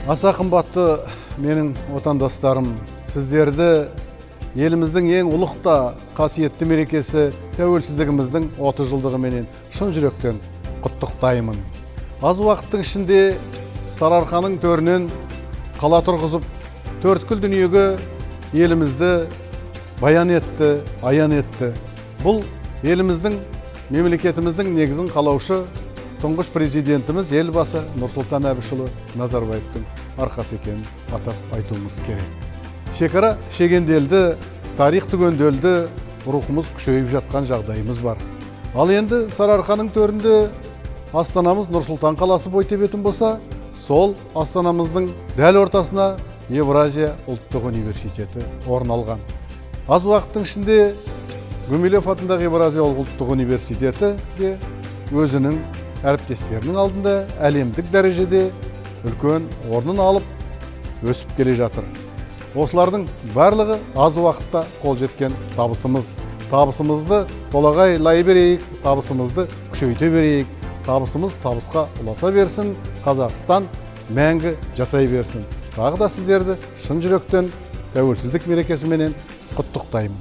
Аса қымбатты менің отандастарым, сіздерді еліміздің ең ұлық та қасиетті мерекесі тәуелсіздігіміздің 30 жылдығы менен шын жүректен құттықтаймын. Аз уақыттың ішінде Сарыарқаның төрінен қала тұрғызып, төрткүл дүниеге елімізді баян етті, аян етті. Бұл еліміздің, мемлекетіміздің негізін қалаушы тұңғыш президентіміз елбасы Нұрсұлтан Әбішұлы Назарбаевтың арқасы екенін атап айтуымыз керек. Шекара шегенделді, тарих түгенделді, рухымыз күшейіп жатқан жағдайымыз бар. Ал енді Сарыарқаның төрінде астанамыз Нұрсұлтан қаласы бой тебетін болса, сол астанамыздың дәл ортасына Евразия ұлттық университеті орын алған. Аз уақыттың ішінде Гумилев атындағы Евразия ұлттық университеті де өзінің әріптестерінің алдында әлемдік дәрежеде үлкен орнын алып өсіп келе жатыр. Осылардың барлығы аз уақытта қол жеткен табысымыз. Табысымызды толағайлай берейік, табысымызды күшейте берейік. Табысымыз табысқа ұласа берсін, Қазақстан мәңгі жасай берсін. Тағы да сіздерді шын жүректен тәуелсіздік мерекесіменен құттықтаймын.